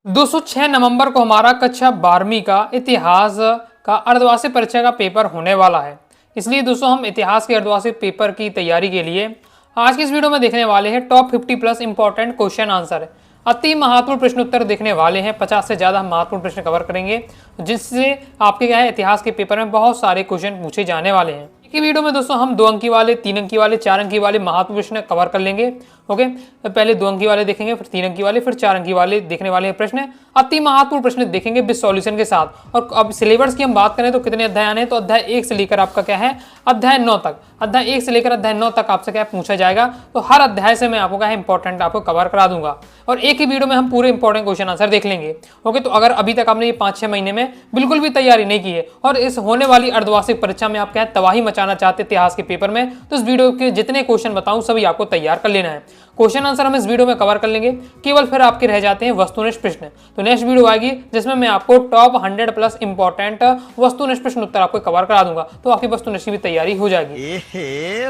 206 नवंबर को हमारा कक्षा 12वीं का इतिहास का अर्धवार्षिक परीक्षा का पेपर होने वाला है। इसलिए दोस्तों हम इतिहास के अर्धवार्षिक पेपर की तैयारी के लिए आज की इस वीडियो में देखने वाले हैं top 50 plus important question answer. अति महत्वपूर्ण प्रश्न उत्तर देखने वाले हैं। 50 से ज़्यादा महत्वपूर्ण प्रश्न कवर करेंगे जिससे आपके क्या है इतिहास के पेपर में बहुत सारे क्वेश्चन पूछे जाने वाले हैं। एक वीडियो में दोस्तों हम 2 अंकी वाले, 3 अंकी वाले, 4 अंकी वाले महत्वपूर्ण प्रश्न कवर कर लेंगे। ओके, तो पहले 2 अंकी वाले देखेंगे, फिर 3 अंकी वाले, फिर 4 अंकी वाले देखने वाले हैं प्रश्न। अति महत्वपूर्ण प्रश्न देखेंगे विद सॉल्यूशन के साथ। और अब सिलेबस की हम बात करें तो कितने अध्याय आने हैं, तो अध्याय 1 से लेकर आपका क्या है अध्याय 9 तक। अध्याय 1 से लेकर अध्याय 9 तक आपसे क्या पूछा जाएगा। तो हर अध्याय से मैं आपको क्या है इंपॉर्टेंट आपको कवर करा दूंगा और एक ही वीडियो में हम पूरे इंपॉर्टेंट क्वेश्चन आंसर देख लेंगे। ओके, तो अगर अभी तक आपने ये 5-6 महीने में बिल्कुल भी तैयारी नहीं की है और इस होने वाली अर्धवार्षिक परीक्षा में आप क्या है तबाही मचाना चाहते इतिहास के पेपर में, तो इस वीडियो के जितने क्वेश्चन बताऊं सभी आपको तैयार कर लेना है। क्वेश्चन आंसर हम इस वीडियो में कवर कर लेंगे, केवल फिर आपके रह जाते हैं वस्तुनिष्ठ प्रश्न। तो नेक्स्ट वीडियो आएगी जिसमें मैं आपको टॉप 100 प्लस इंपॉर्टेंट वस्तुनिष्ठ प्रश्न उत्तर आपको कवर करा दूंगा, तो आपकी वस्तुनिष्ठ की भी तैयारी हो जाएगी।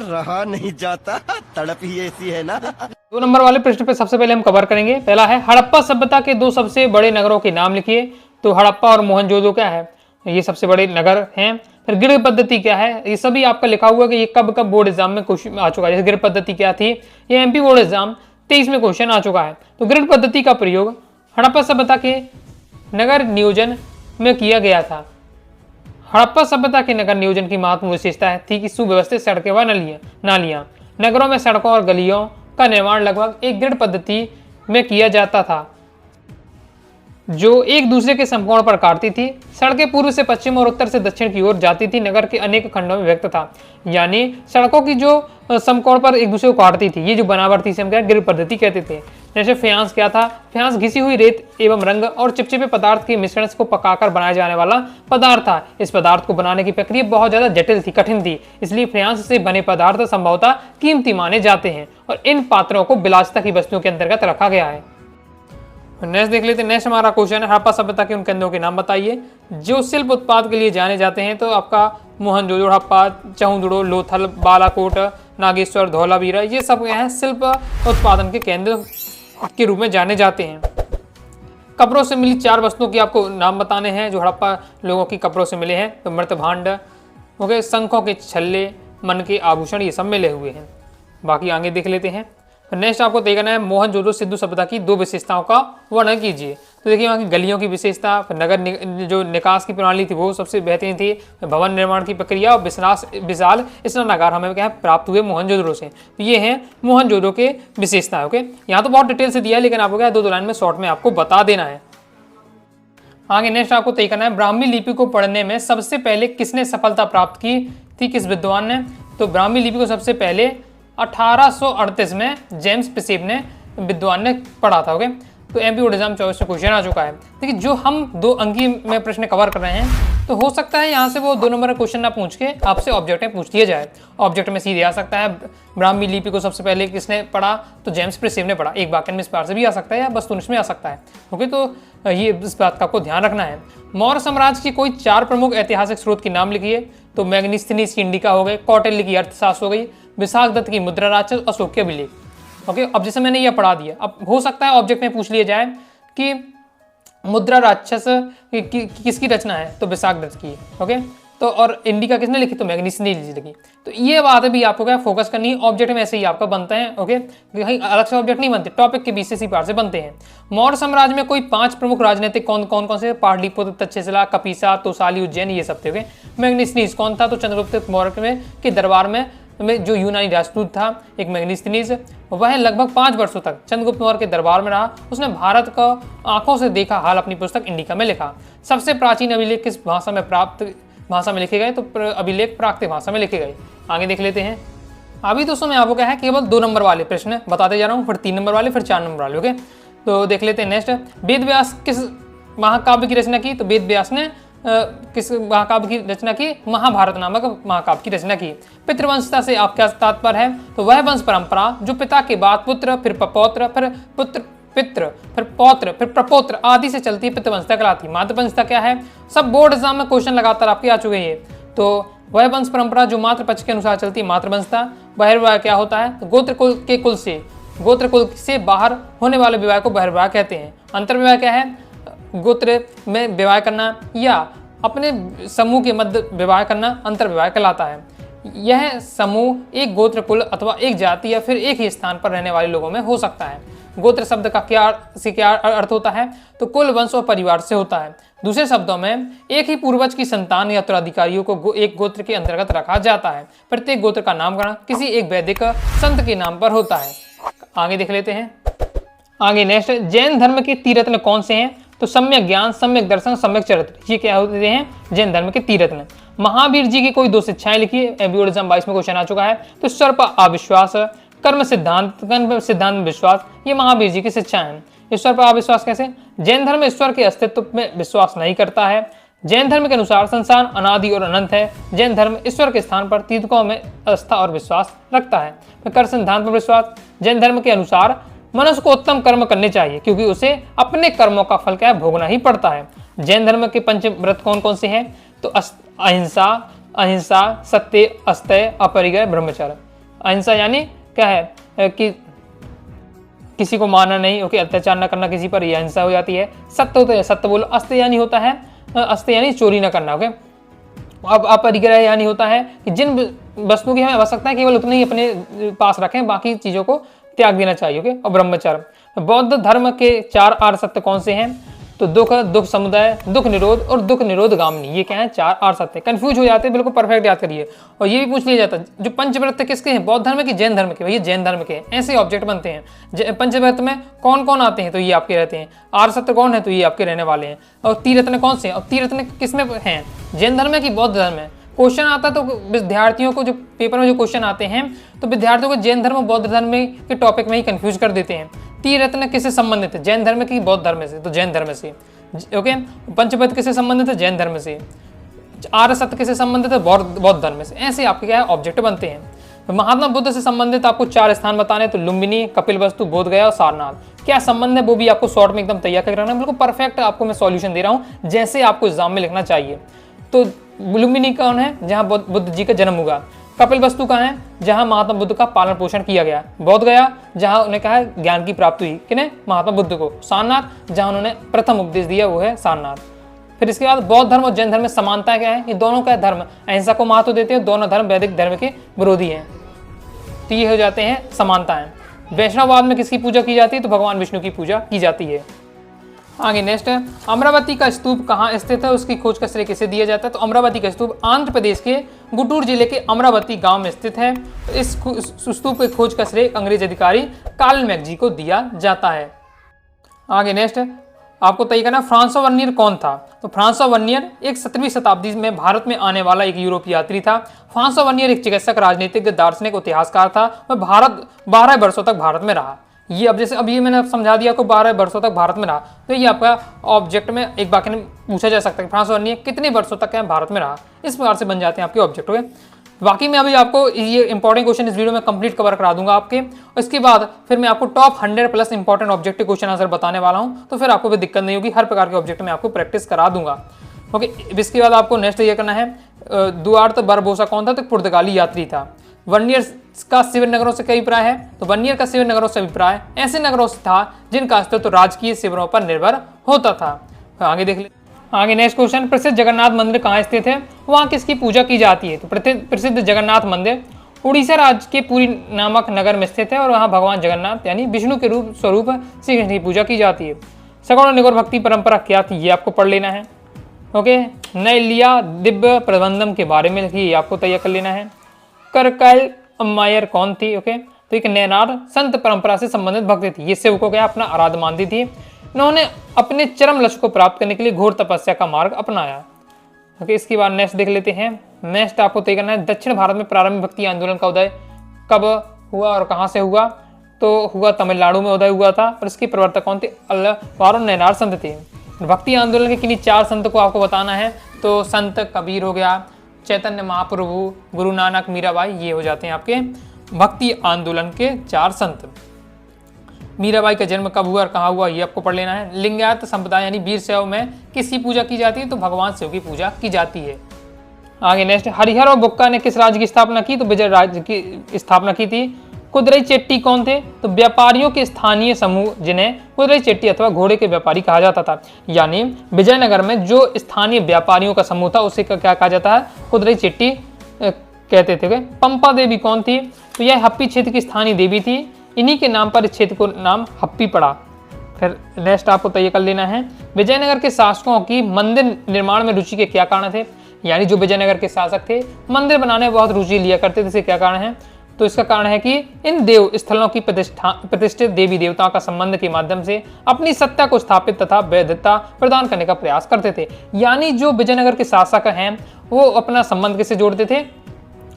रहा नहीं जाता, तड़प ही ऐसी है ना। 2 नंबर वाले प्रश्न पे सबसे पहले हम कवर करेंगे। पहला है हड़प्पा सभ्यता के 2 सबसे बड़े नगरों के नाम लिखिए। तो हड़प्पा और मोहनजोदड़ो क्या है, ये सबसे बड़े नगर हैं। फिर गृह पद्धति क्या है, ये सभी आपका लिखा हुआ कि ये कब कब बोर्ड एग्जाम में क्वेश्चन आ चुका है। जैसे गृह पद्धति क्या थी, ये एमपी बोर्ड एग्जाम 23 में क्वेश्चन आ चुका है। तो गृह पद्धति का प्रयोग हड़प्पा सभ्यता के नगर नियोजन में किया गया था। हड़प्पा सभ्यता के नगर नियोजन की महत्वपूर्ण विशेषता थी कि सुव्यवस्थित सड़कें व नालियां। नगरों में सड़कों और गलियों का निर्माण लगभग एक गृह पद्धति में किया जाता था जो एक दूसरे के समकोण पर काटती थी। सड़कें पूर्व से पश्चिम और उत्तर से दक्षिण की ओर जाती थी। नगर के अनेक खंडों में व्यक्त था, यानी सड़कों की जो समकोण पर एक दूसरे को काटती थी, ये जो बनावट थी हम क्या गृह पद्धति कहते थे। जैसे फ्यांस क्या था, फ्यांस घिसी हुई रेत एवं रंग और चिपचिपे पदार्थ के मिश्रण को पकाकर बनाया जाने वाला पदार्थ था। इस पदार्थ को बनाने की प्रक्रिया बहुत ज्यादा जटिल थी, कठिन थी, इसलिए फ्यांस से बने पदार्थ संभवतः कीमती माने जाते हैं और इन पात्रों को विलासिता की वस्तुओं के अंतर्गत रखा गया है। नेक्स्ट देख लेते हैं। नेक्स्ट हमारा क्वेश्चन है हड़प्पा सभ्यता के उन केंद्रों के नाम बताइए जो शिल्प उत्पाद के लिए जाने जाते हैं। तो आपका मोहनजोदड़ो, हड़प्पा, चहुंदड़ो, लोथल, बालाकोट, नागेश्वर, धौलावीरा, ये सब हैं शिल्प उत्पादन के केंद्र के रूप में जाने जाते हैं। कब्रों से मिली 4 वस्तुओं की आपको नाम बताने हैं जो हड़प्पा लोगों की कब्रों से मिले हैं। तो मृत भांड, ओके, शंखों के छल्ले, मन के आभूषण, ये सब मिले हुए हैं। बाकी आगे देख लेते हैं। नेक्स्ट आपको देखना है मोहनजोदड़ो सिंधु सभ्यता की 2 विशेषताओं का वर्णन कीजिए। तो देखिए वहाँ की गलियों की विशेषता, नगर जो निकास की प्रणाली थी वो सबसे बेहतरीन थी, भवन निर्माण की प्रक्रिया और विशाल स्नानागार हमें क्या है प्राप्त हुए मोहनजोदड़ो से। तो ये है मोहनजोदड़ो के विशेषता। ओके, यहाँ तो बहुत डिटेल से दिया है लेकिन आपको क्या 2 लाइन में शॉर्ट में आपको बता देना है। आगे नेक्स्ट आपको तय करना है ब्राह्मी लिपि को पढ़ने में सबसे पहले किसने सफलता प्राप्त की थी, किस विद्वान ने। तो ब्राह्मी लिपि को सबसे पहले 1838 में जेम्स प्रिसेप ने विद्वान ने पढ़ा था। ओके, तो एमपी बोर्ड एग्जाम 24 में क्वेश्चन आ चुका है। देखिए जो हम 2 अंकी में प्रश्न कवर कर रहे हैं तो हो सकता है यहाँ से वो 2 नंबर का क्वेश्चन ना पूछ के आपसे ऑब्जेक्ट में पूछ दिया जाए। ऑब्जेक्ट में सीधे आ सकता है ब्राह्मी लिपि को सबसे पहले किसने पढ़ा, तो जेम्स प्रिसेप ने पढ़ा। एक वाक्य में इस बार से भी आ सकता है या वस्तुनिष्ठ में आ सकता है। ओके, तो ये इस बात का आपको ध्यान रखना है। मौर्य साम्राज्य की कोई 4 प्रमुख ऐतिहासिक स्रोत की नाम लिखिए। तो मैग्नीस्थनीज की इंडिका हो गई, कौटिल्य की अर्थशास्त्र हो गई, विशाखदत्त की मुद्रा राक्षस, अशोक के अभिलेख। ओके, अब जैसे मैंने ये पढ़ा दिया, अब हो सकता है ऑब्जेक्ट में पूछ लिया जाए कि मुद्रा राक्षस किसकी रचना है, तो विशाखदत्त की। ओके, तो और इंडिका किसने लिखी, तो मैग्नीस्थनीज लिखी। तो ये बात भी आपको क्या फोकस करनी है। ऑब्जेक्ट में ऐसे ही आपका बनता है। ओके, कहीं अलग से ऑब्जेक्ट नहीं बनते, टॉपिक के बीच से पार से बनते हैं। मौर्य साम्राज्य में कोई 5 प्रमुख राजनीतिक कौन से, पाटलिपुत्र, तक्षशिला, कपिसा, तोसाली, उज्जैन, ये सब थे। ओके, मैग्नीस्थनीज कौन था, तो चंद्रगुप्त मौर्य में के दरबार में जो यूनानी राजदूत था एक मैग्नीस्थनीज, वह लगभग 5 वर्षों तक चंद्रगुप्त मौर्य के दरबार में रहा। उसने भारत का आंखों से देखा हाल अपनी पुस्तक इंडिका में लिखा। सबसे प्राचीन अभिलेख किस भाषा में लिखे गए, तो अभिलेख प्राकृत भाषा में लिखे गए। आगे देख लेते हैं। अभी दोस्तों मैं आपको क्या है केवल 2 नंबर वाले प्रश्न बताते जा रहा हूँ, फिर 3 नंबर वाले, फिर 4 नंबर वाले। ओके, तो देख लेते हैं। नेक्स्ट, वेद व्यास किस महाकाव्य की रचना की, तो वेद व्यास ने किस महाकाव्य की रचना की, महाभारत नामक महाकाव्य की रचना की। पितृवंशता से आप क्या तात्पर्य है, तो वह वंश परंपरा जो पिता के बाद पुत्र, फिर पपौत्र, फिर पुत्र पितृ, फिर पौत्र, फिर प्रपौत्र आदि से चलती है, पितृवंशता कहलाती है। मातृवंशता क्या है, सब बोर्ड एग्जाम में क्वेश्चन लगातार आपके आ चुके हैं। तो वह वंश परंपरा जो मातृ पक्ष के अनुसार चलती है, मातृवंशता। बहिर्विवाह क्या होता है, तो गोत्र कुल से बाहर होने वाले विवाह को बहिर्विवाह कहते हैं। अंतर्विवाह क्या है, गोत्र में विवाह करना या अपने समूह के मध्य विवाह करना अंतर विवाह कहलाता है। यह समूह एक गोत्र, कुल अथवा एक जाति या फिर एक ही स्थान पर रहने वाले लोगों में हो सकता है। गोत्र शब्द का क्या अर्थ होता है? तो कुल, वंश और परिवार से होता है। दूसरे शब्दों में एक ही पूर्वज की संतान या उत्तराधिकारियों को एक गोत्र के अंतर्गत रखा जाता है। प्रत्येक गोत्र का नामकरण किसी एक वैदिक संत के नाम पर होता है। आगे देख लेते हैं। आगे नेक्स्ट, जैन धर्म के तीरत्न कौन से हैं? तो सम्यक ज्ञान, सम्यक दर्शन, सम्यक चरित्र, ये क्या होते हैं? जैन धर्म के तीरत्न। महावीर जी की कोई 2 शिक्षाएं लिखी है। एबी एग्जाम 22 में क्वेश्चन आ चुका है। तो ईश्वर पर अविश्वास, कर्म सिद्धांत विश्वास, ये महावीर जी की शिक्षाएं हैं। ईश्वर पर अविश्वास कैसे? जैन धर्म ईश्वर के अस्तित्व में विश्वास नहीं करता है। जैन धर्म के अनुसार संसार अनादि और अनंत है। जैन धर्म ईश्वर के स्थान पर तीर्थों में आस्था और विश्वास रखता है। कर्म सिद्धांत पर विश्वास। जैन धर्म के अनुसार मनुष्य को उत्तम कर्म करने चाहिए क्योंकि उसे अपने कर्मों का फल क्या है? भोगना ही पड़ता है। जैन धर्म के पंचव्रत कौन कौन से हैं? तो अहिंसा, सत्य, अस्तेय, अपरिग्रह, ब्रह्मचर्य। अहिंसा यानी क्या है कि किसी को मारना नहीं, ओके, अत्याचार न करना किसी पर, यह अहिंसा हो जाती है। सत्य होता है, सत्य बोलो। अस्तेय यानी होता है, अस्तेय यानी चोरी न करना, ओके। अब अपरिग्रह यानी होता है कि जिन वस्तुओं की हमें आवश्यकता है केवल उतनी ही अपने पास रखें, बाकी चीजों को त्याग देना चाहिए, ओके। और ब्रह्मचर्य। बौद्ध धर्म के 4 आर्य सत्य कौन से हैं? तो दुख समुदाय, दुख निरोध और दुख निरोध गामिनी, ये क्या है? 4 आर्य सत्य। कंफ्यूज हो जाते हैं, बिल्कुल परफेक्ट याद करिए। और ये भी पूछ लिया जाता है जो पंचव्रत किसके हैं? बौद्ध धर्म के, जैन धर्म के? भैया जैन धर्म के। ऐसे ऑब्जेक्ट बनते हैं। पंचव्रत में कौन कौन आते हैं? तो ये आपके रहते हैं। आर्य सत्य कौन है? तो ये आपके रहने वाले हैं। और तीरत्न कौन से हैं? और तीरत्न किसमें हैं? जैन धर्म है कि बौद्ध धर्म है? क्वेश्चन आता है तो विद्यार्थियों को, जो पेपर में जो क्वेश्चन आते हैं तो विद्यार्थियों को जैन धर्म और बौद्ध धर्म के टॉपिक में ही कंफ्यूज कर देते हैं। तीरत्न किससे संबंधित है? जैन धर्म की, बौद्ध धर्म से? तो जैन धर्म से, ओके। पंचव्रत किससे संबंधित है? जैन धर्म से। आर्य सत्य किससे संबंधित है? बौद्ध धर्म से। ऐसे आपके क्या है? ऑब्जेक्ट बनते हैं। तो महात्मा बुद्ध से संबंधित आपको 4 स्थान बताने, तो लुम्बिनी, कपिलवस्तु, बोधगया और सारनाथ। क्या संबंध है वो भी आपको शॉर्ट में एकदम तैयार करके रखना है। बिल्कुल परफेक्ट आपको मैं सॉल्यूशन दे रहा हूँ जैसे आपको एग्जाम में लिखना चाहिए। तो लुम्बिनी कौन है? जहाँ बुद्ध जी का जन्म हुआ। कपिलवस्तु कहाँ है? जहाँ महात्मा बुद्ध का पालन पोषण किया गया। बोधगया, जहाँ उन्हें कहा है ज्ञान की प्राप्ति हुई, किन्हें? महात्मा बुद्ध को। सारनाथ, जहाँ उन्होंने प्रथम उपदेश दिया, वो है सारनाथ। फिर इसके बाद बौद्ध धर्म और जैन धर्म में समानता क्या है? ये दोनों का धर्म अहिंसा को महत्व देते हैं। दोनों धर्म वैदिक धर्म के विरोधी हैं। तो ये हो जाते हैं समानताएं। वैष्णववाद में किसकी पूजा की जाती है? तो भगवान विष्णु की पूजा की जाती है। आगे नेक्स्ट है, अमरावती का स्तूप कहाँ स्थित है? उसकी खोज का श्रेय किसे दिया जाता है? तो अमरावती का स्तूप आंध्र प्रदेश के गुंटूर जिले के अमरावती गांव में स्थित है। इस स्तूप की खोज का श्रेय अंग्रेज अधिकारी कार्ल मैकजी को दिया जाता है। आगे नेक्स्ट आपको तय करना, फ्रांसो वर्नियर कौन था? तो फ्रांसो वर्नियर एक 17वीं शताब्दी में भारत में आने वाला एक यूरोपीय यात्री था। फ्रांसो वर्नियर एक चिकित्सक, राजनीतिक, दार्शनिक, इतिहासकार था। वह 12 वर्षों तक भारत में रहा। ये अब जैसे अब ये मैंने समझा दिया आपको, 12 वर्षों तक भारत में रहा। तो ये आपका ऑब्जेक्ट में एक वाक्य में पूछा जा सकता है, फ्रांसो वर्नियर कितने वर्षों तक भारत में रहा। इस प्रकार से बन जाते हैं आपके ऑब्जेक्ट। हो गए। बाकी मैं अभी आपको ये इंपॉर्टेंट क्वेश्चन इस वीडियो में कंप्लीट कवर करा दूंगा आपके। इसके बाद फिर मैं आपको top 100+ important objective question answer बताने वाला हूं। तो फिर आपको भी दिक्कत नहीं होगी, हर प्रकार के ऑब्जेक्ट में आपको प्रैक्टिस करा दूंगा। ओके। इसके बाद आपको नेक्स्ट ये करना है, दुआर्ते बारबोसा कौन था? तो पुर्तगाली यात्री था। वर्नियर का शिविर नगरों से क्या अभिप्राय है? तो वर्नियर का शिविर नगरों से अभिप्राय ऐसे नगरों से था जिनका अस्तित्व राजकीय शिविरों पर निर्भर होता था। आगे देख ले। आगे नेक्स्ट क्वेश्चन, प्रसिद्ध जगन्नाथ मंदिर कहाँ स्थित है? वहाँ किसकी पूजा की जाती है? तो प्रसिद्ध जगन्नाथ मंदिर उड़ीसा राज्य के पुरी नामक नगर में स्थित है और वहाँ भगवान जगन्नाथ यानी विष्णु के स्वरूप श्री कृष्ण की पूजा की जाती है। सगुण निगौर भक्ति परंपरा क्या थी? ये आपको पढ़ लेना है। ओके। नैलिया दिव्य प्रबंधम के बारे में लिखिए, ये आपको तैयार कर लेना है। करकैल अम्मायर कौन थी? ओके। तो एक नैनार संत परंपरा से संबंधित भक्त थी। ये सेवकों को अपना आराध्य मानती थी। इन्होंने अपने चरम लक्ष्य को प्राप्त करने के लिए घोर तपस्या का मार्ग अपनाया। ओके। इसके बाद नेक्स्ट देख लेते हैं। नेक्स्ट आपको तय करना है, दक्षिण भारत में प्रारंभिक भक्ति आंदोलन का उदय कब हुआ और कहाँ से हुआ? तो हुआ तमिलनाडु में उदय हुआ था और इसके प्रवर्तक कौन थे? अल्लाह नैनार संत थे। भक्ति आंदोलन के किन्हीं 4 संत को आपको बताना है। तो संत कबीर हो गया, चैतन्य महाप्रभु, गुरु नानक, मीराबाई, ये हो जाते हैं आपके भक्ति आंदोलन के 4 संत। मीराबाई का जन्म कब हुआ और कहाँ हुआ? ये आपको पढ़ लेना है। लिंगायत संप्रदाय यानी वीर शैव में किसकी पूजा की जाती है? तो भगवान शिव की पूजा की जाती है। आगे नेक्स्ट, हरिहर और बुक्का ने किस राज्य की स्थापना की? तो विजय राज्य की स्थापना की थी। कुदरई चेट्टी कौन थे? तो व्यापारियों के स्थानीय समूह जिन्हें कुदरई चेट्टी अथवा घोड़े के व्यापारी कहा जाता था। यानी विजयनगर में जो स्थानीय व्यापारियों का समूह था उसे क्या कहा जाता है? कुदरई चेट्टी कहते थे। पंपा देवी कौन थी? तो यह हप्पी क्षेत्र की स्थानीय देवी थी। इन्हीं के नाम पर इस क्षेत्र को नाम हप्पी पड़ा। फिर नेक्स्ट आपको तय कर लेना है, विजयनगर के शासकों की मंदिर निर्माण में रुचि के क्या कारण थे? यानी जो विजयनगर के शासक थे मंदिर बनाने में बहुत रुचि लिया करते थे, इसके क्या कारण है? तो इसका कारण है कि इन देव स्थलों की प्रतिष्ठित देवी देवताओं का संबंध के माध्यम से अपनी सत्ता को स्थापित तथा वैधता प्रदान करने का प्रयास करते थे। यानी जो विजयनगर के शासक हैं वो अपना संबंध किससे जोड़ते थे?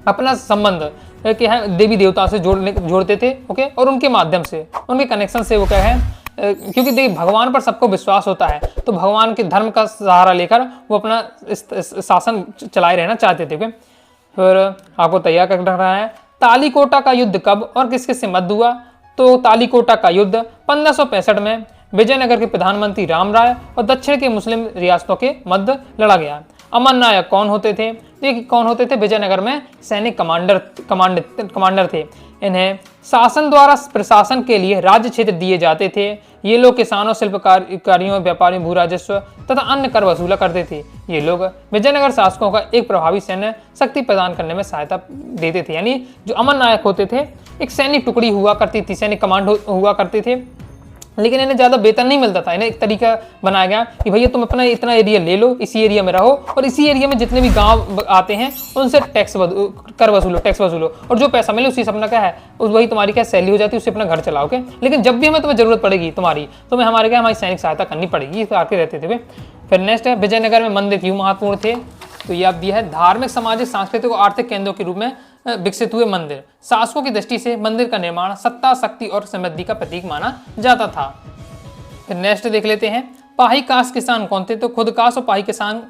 अपना संबंध क्या है देवी देवताओं से जोड़ते थे। ओके, और उनके माध्यम से, उनके कनेक्शन से वो क्या है, क्योंकि देखिए भगवान पर सबको विश्वास होता है तो भगवान के धर्म का सहारा लेकर वो अपना शासन चलाए रहना चाहते थे। फिर आपको तैयार कर रखना है, तालीकोटा का युद्ध कब और किस किस से मध्य हुआ? तो तालीकोटा का युद्ध 1565 में विजयनगर के प्रधानमंत्री राम राय और दक्षिण के मुस्लिम रियासतों के मध्य लड़ा गया। अमर नायक कौन होते थे? देखिए कौन होते थे? विजयनगर में सैनिक कमांडर थे। इन्हें शासन द्वारा प्रशासन के लिए राज्य क्षेत्र दिए जाते थे। ये लोग किसानों, शिल्पकारियों, व्यापारियों, भू राजस्व तथा अन्य कर वसूला करते थे। ये लोग विजयनगर शासकों का एक प्रभावी सैन्य शक्ति प्रदान करने में सहायता देते थे। यानी जो अमर नायक होते थे एक सैनिक टुकड़ी हुआ करती थी, सैनिक कमांड हुआ करते थे, लेकिन इन्हें ज़्यादा वेतन नहीं मिलता था। इन्हें एक तरीका बनाया गया कि भैया तुम अपना इतना एरिया ले लो, इसी एरिया में रहो और इसी एरिया में जितने भी गांव आते हैं उनसे कर वसूलो, टैक्स वसूलो, और जो पैसा मिले उसी से अपना क्या है वही तुम्हारी क्या सैलरी हो जाती है, उससे अपना घर चलाओ। के लेकिन जब भी हमें तुम्हें जरूरत पड़ेगी तुम्हारी, तुम्हें हमारे क्या हमारी सैनिक सहायता करनी पड़ेगी, इस आके रहते थे वे। फिर नेक्स्ट है, विजयनगर में मंदिर क्यों महत्वपूर्ण थे? तो ये अब दिया है, धार्मिक, सामाजिक, सांस्कृतिक और आर्थिक केंद्रों के रूप में विकसित हुए मंदिर। शासकों की दृष्टि से मंदिर का निर्माण सत्ता, शक्ति और समृद्धि का प्रतीक माना जाता था। फिर नेक्स्ट देख लेते हैं, पाही कास्ट किसान कौन थे? तो खुद कास्ट और पाही किसान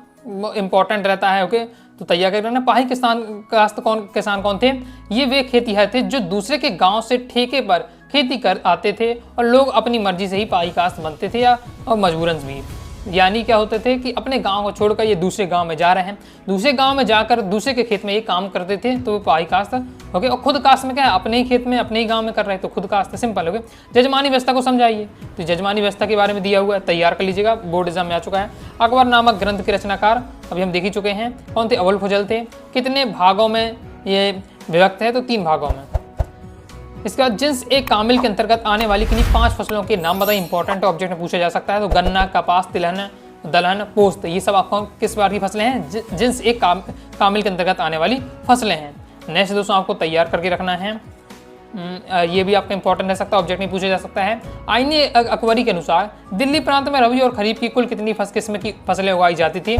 इंपॉर्टेंट रहता है। ओके, तो तैयार कर लेना। पाही किसान कौन थे? ये वे खेतिहर थे जो दूसरे के गांव से ठेके पर खेती कर आते थे और लोग अपनी मर्जी से ही पाही कास्ट बनते थे या और मजबूरन भी। यानी क्या होते थे कि अपने गांव को छोड़कर ये दूसरे गांव में जा रहे हैं, दूसरे गांव में जाकर दूसरे के खेत में ये काम करते थे, तो वो पाही कास्ट। ओके, और खुद कास्ट में क्या है, अपने ही खेत में अपने ही गांव में कर रहे हैं तो खुद कास्ट। सिंपल। ओके, जजमानी व्यवस्था को समझाइए। तो जजमानी व्यवस्था के बारे में दिया हुआ है, तैयार कर लीजिएगा, बोर्ड एग्जाम में आ चुका है। अकबर नामक ग्रंथ के रचनाकार अभी हम देख ही चुके हैं, कौन थे? अबुल फजल थे। कितने भागों में ये विभक्त है? तो 3 भागों में। इसके बाद जिन्स एक कामिल के अंतर्गत आने वाली किन्हीं 5 फसलों के नाम बताइए, इंपॉर्टेंट ऑब्जेक्ट में पूछा जा सकता है। तो गन्ना, कपास, तिलहन, दलहन, पोस्त, ये सब आपको किस बार की फसलें हैं? जिन्स एक कामिल के अंतर्गत आने वाली फसलें हैं। नेक्स्ट दोस्तों आपको तैयार करके रखना है, ये भी आपका इंपॉर्टेंट रह सकता है, ऑब्जेक्ट में पूछा जा सकता है। आईने अकबरी के अनुसार दिल्ली प्रांत में रबी और खरीफ की कुल कितनी किस्म की फसलें उगाई जाती थी?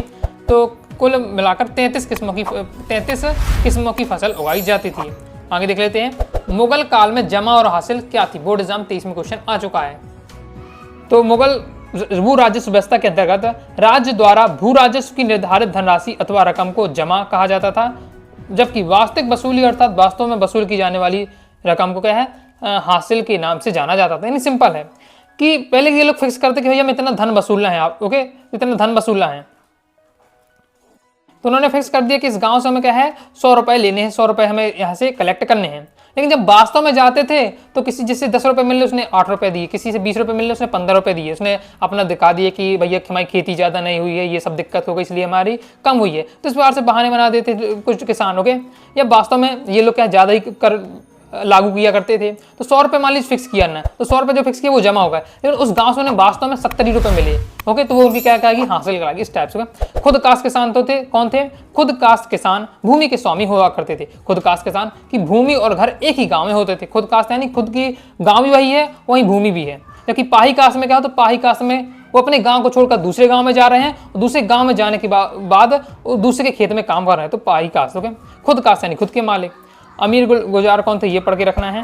तो कुल मिलाकर 33 किस्मों की फसल उगाई जाती थी। आगे देख लेते हैं, मुगल काल में जमा और हासिल क्या थी? बोर्ड एग्जाम 23 में क्वेश्चन आ चुका है। तो मुगल भू राजस्व व्यवस्था के अंतर्गत राज्य द्वारा भू राजस्व की निर्धारित धनराशि अथवा रकम को जमा कहा जाता था, जबकि वास्तविक वसूली अर्थात वास्तव में वसूल की जाने वाली रकम को क्या है, हासिल के नाम से जाना जाता था। यानी सिंपल है कि पहले ये लोग फिक्स करते कि भैया हमें इतना धन वसूलना है, आप ओके इतना धन वसूलना है, तो उन्होंने फिक्स कर दिया कि इस गांव से हमें क्या है 100 रुपए लेने हैं, 100 रुपए हमें यहाँ से कलेक्ट करने हैं। लेकिन जब वास्तव में जाते थे तो किसी जिससे 10 रुपए मिले उसने 8 रुपए दिए, किसी से 20 रुपए मिले उसने 15 रुपए दिए, उसने अपना दिखा दिए कि भैया हमारी खेती ज़्यादा नहीं हुई है, ये सब दिक्कत हो गई इसलिए हमारी कम हुई है। तो इस प्रकार से बहाने बना देते कुछ किसानों के, या वास्तव में ये लोग क्या ज़्यादा ही कर लागू किया करते थे। तो 100 रुपए मान लीजिए फिक्स किया ना, तो 100 रुपए जो फिक्स किया वो जमा होगा, लेकिन उस गांव से उन्हें वास्तव में 70 रुपए मिले। ओके, तो वो उनकी क्या कहेगी, हासिल कराएगी इस टाइप से। खुद कास्ट किसान तो थे, कौन थे? खुद कास्ट किसान भूमि के स्वामी हुआ करते थे। खुद कास्ट किसान की भूमि और घर एक ही गांव में होते थे। खुद कास्ट यानी खुद की गांव भी वही है, वही भूमि भी है। जबकि पाही कास्ट में क्या हो, तो पाही कास्ट में वो अपने गांव को छोड़कर दूसरे गांव में जा रहे हैं और दूसरे गांव में जाने के बाद दूसरे के खेत में काम कर रहे हैं, तो पाही कास्ट। ओके, खुद कास्ट यानी खुद के मालिक। अमीर गुजार कौन थे, ये पढ़ के रखना है।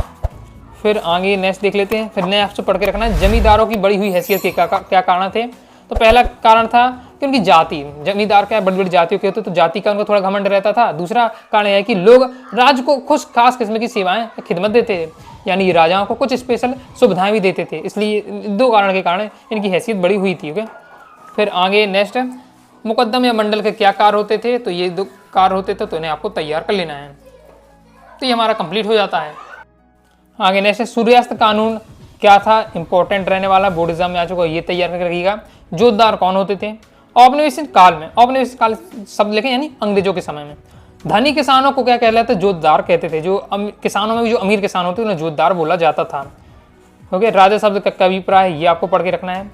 फिर आगे नेक्स्ट देख लेते हैं, फिर नेक्स्ट पढ़ के रखना है, जमींदारों की बढ़ी हुई हैसियत के क्या कारण थे? तो पहला कारण था कि उनकी जाति, जमींदार क्या बड़ी बड़ी जातियों के होते तो जाति का उनको थोड़ा घमंड रहता था। दूसरा कारण यह है कि लोग राज्य को कुछ खास किस्म की सेवाएं खिदमत देते थे, यानी राजाओं को कुछ स्पेशल सुविधाएं भी देते थे, इसलिए 2 कारण के कारण इनकी हैसियत बड़ी हुई थी। ओके, फिर आगे नेक्स्ट मुकद्दम या मंडल के क्या कार्य होते थे? तो ये 2 कार्य होते थे, तो इन्हें आपको तैयार कर लेना है। तो ये हमारा कंप्लीट हो जाता है। आगे नेक्स्ट है सूर्यास्त कानून क्या था, इंपॉर्टेंट रहने वाला, बोर्ड एग्जाम में आ चुका, ये तैयार करके रखिएगा। जोतदार कौन होते थे? औपनिवेशिक काल में, औपनिवेशिक काल शब्द लिखें यानी अंग्रेजों के समय में। धनी किसानों को क्या कहलाते? जोतदार कहते थे। जो किसानों में भी जो अमीर किसान होते उन्हें जोतदार बोला जाता था। ओके, राजा शब्द का अभिप्राय ये आपको पढ़ के रखना है।